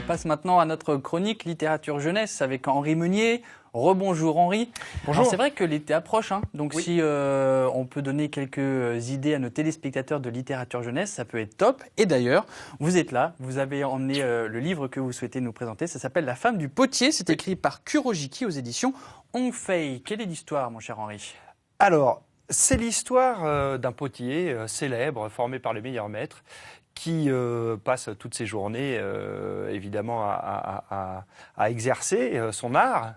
passe maintenant à notre chronique littérature jeunesse avec Henri Meunier. Rebonjour Henri. Bonjour. C'est vrai que l'été approche, donc oui. Si on peut donner quelques idées à nos téléspectateurs de littérature jeunesse, ça peut être top. Et d'ailleurs, vous êtes là, vous avez emmené le livre que vous souhaitez nous présenter. Ça s'appelle La femme du potier. C'est écrit par Kurojiki aux éditions Hong Fei. Quelle est l'histoire, mon cher Henri? Alors, c'est l'histoire d'un potier célèbre, formé par les meilleurs maîtres, qui passe toutes ses journées, évidemment, à exercer son art.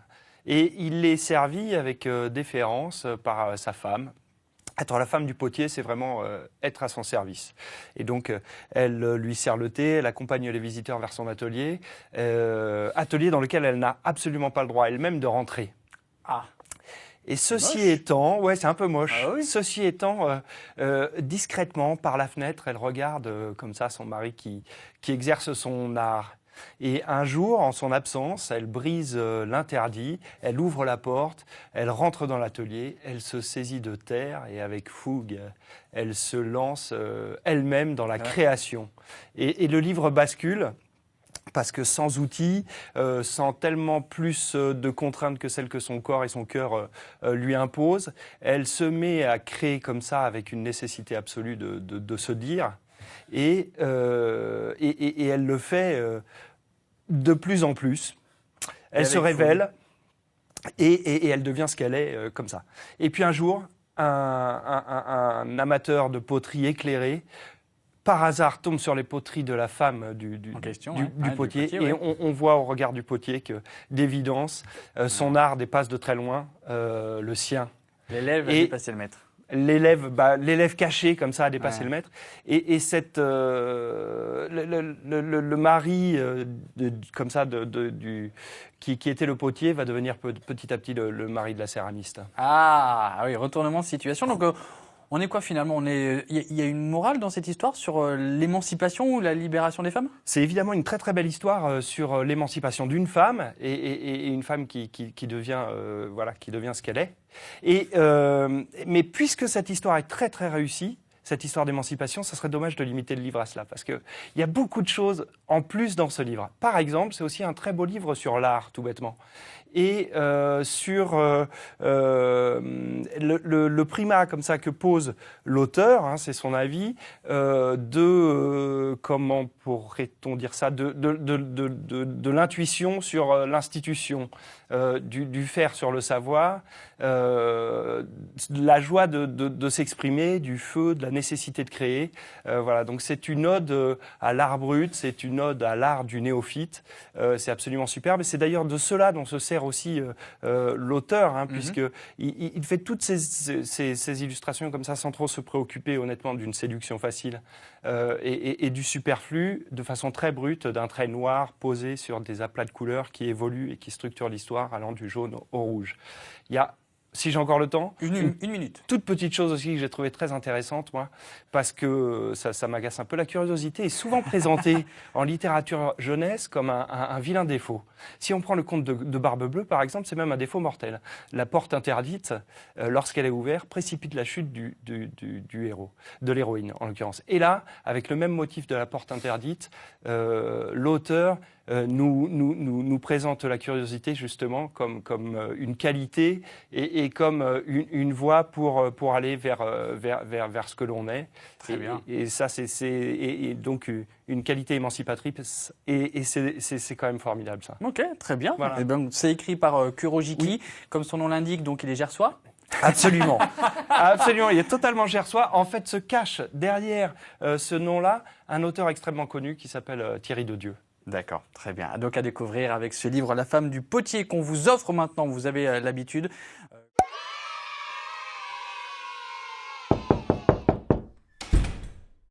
Et il est servi avec déférence par sa femme. Être la femme du potier, c'est vraiment être à son service. Et donc, elle lui sert le thé, elle accompagne les visiteurs vers son atelier, atelier dans lequel elle n'a absolument pas le droit elle-même de rentrer. Ah. Et ceci étant, ouais, c'est un peu moche. Ah oui. Ceci étant, discrètement, par la fenêtre, elle regarde comme ça son mari qui exerce son art. Et un jour, en son absence, elle brise l'interdit, elle ouvre la porte, elle rentre dans l'atelier, elle se saisit de terre et avec fougue, elle se lance elle-même dans la création. Et le livre bascule. Parce que sans outils, sans tellement plus de contraintes que celles que son corps et son cœur lui imposent, elle se met à créer comme ça avec une nécessité absolue de se dire. Et elle le fait de plus en plus. Elle se révèle et elle devient ce qu'elle est comme ça. Et puis un jour, un amateur de poterie éclairé par hasard, tombe sur les poteries de la femme du potier. Et on voit au regard du potier que, d'évidence, son art dépasse de très loin le sien. L'élève a dépassé le maître. L'élève caché, comme ça, a dépassé le maître. Et le mari, comme ça, qui était le potier, va devenir petit à petit le mari de la céramiste. Ah oui, retournement de situation. Donc, on est quoi finalement? Il y a une morale dans cette histoire sur l'émancipation ou la libération des femmes? C'est évidemment une très très belle histoire sur l'émancipation d'une femme et une femme qui devient qui devient ce qu'elle est. Mais puisque cette histoire est très très réussie, cette histoire d'émancipation, ça serait dommage de limiter le livre à cela, parce qu'il y a beaucoup de choses en plus dans ce livre. Par exemple, c'est aussi un très beau livre sur l'art, tout bêtement. Et sur le primat comme ça que pose l'auteur, c'est son avis, comment pourrait-on dire ça, de l'intuition sur l'institution, du faire sur le savoir, la joie de s'exprimer, du feu, de la nécessité de créer. Voilà, donc c'est une ode à l'art brut, c'est une ode à l'art du néophyte. C'est absolument superbe. Et c'est d'ailleurs de cela dont se sert aussi l'auteur, puisqu'il fait toutes ces illustrations comme ça sans trop se préoccuper honnêtement d'une séduction facile et du superflu de façon très brute, d'un trait noir posé sur des aplats de couleurs qui évoluent et qui structurent l'histoire allant du jaune au rouge. Il y a, si j'ai encore le temps, une minute. Toute petite chose aussi que j'ai trouvé très intéressante, moi, parce que ça m'agace un peu. La curiosité est souvent présentée en littérature jeunesse comme un vilain défaut. Si on prend le conte de Barbe Bleue, par exemple, c'est même un défaut mortel. La porte interdite, lorsqu'elle est ouverte, précipite la chute du héros, de l'héroïne en l'occurrence. Et là, avec le même motif de la porte interdite, l'auteur nous présente la curiosité justement comme une qualité et comme une voie pour aller vers ce que l'on est. Très bien. Et ça, c'est donc une qualité émancipatrice et c'est quand même formidable ça. Ok, très bien. Voilà. Et ben, c'est écrit par Kurojiki, comme son nom l'indique, donc il est gersois. Absolument, absolument. Il est totalement gersois. En fait, se cache derrière ce nom-là un auteur extrêmement connu qui s'appelle Thierry Dedieu. D'accord, très bien. Donc à découvrir avec ce livre La femme du potier qu'on vous offre maintenant, vous avez l'habitude.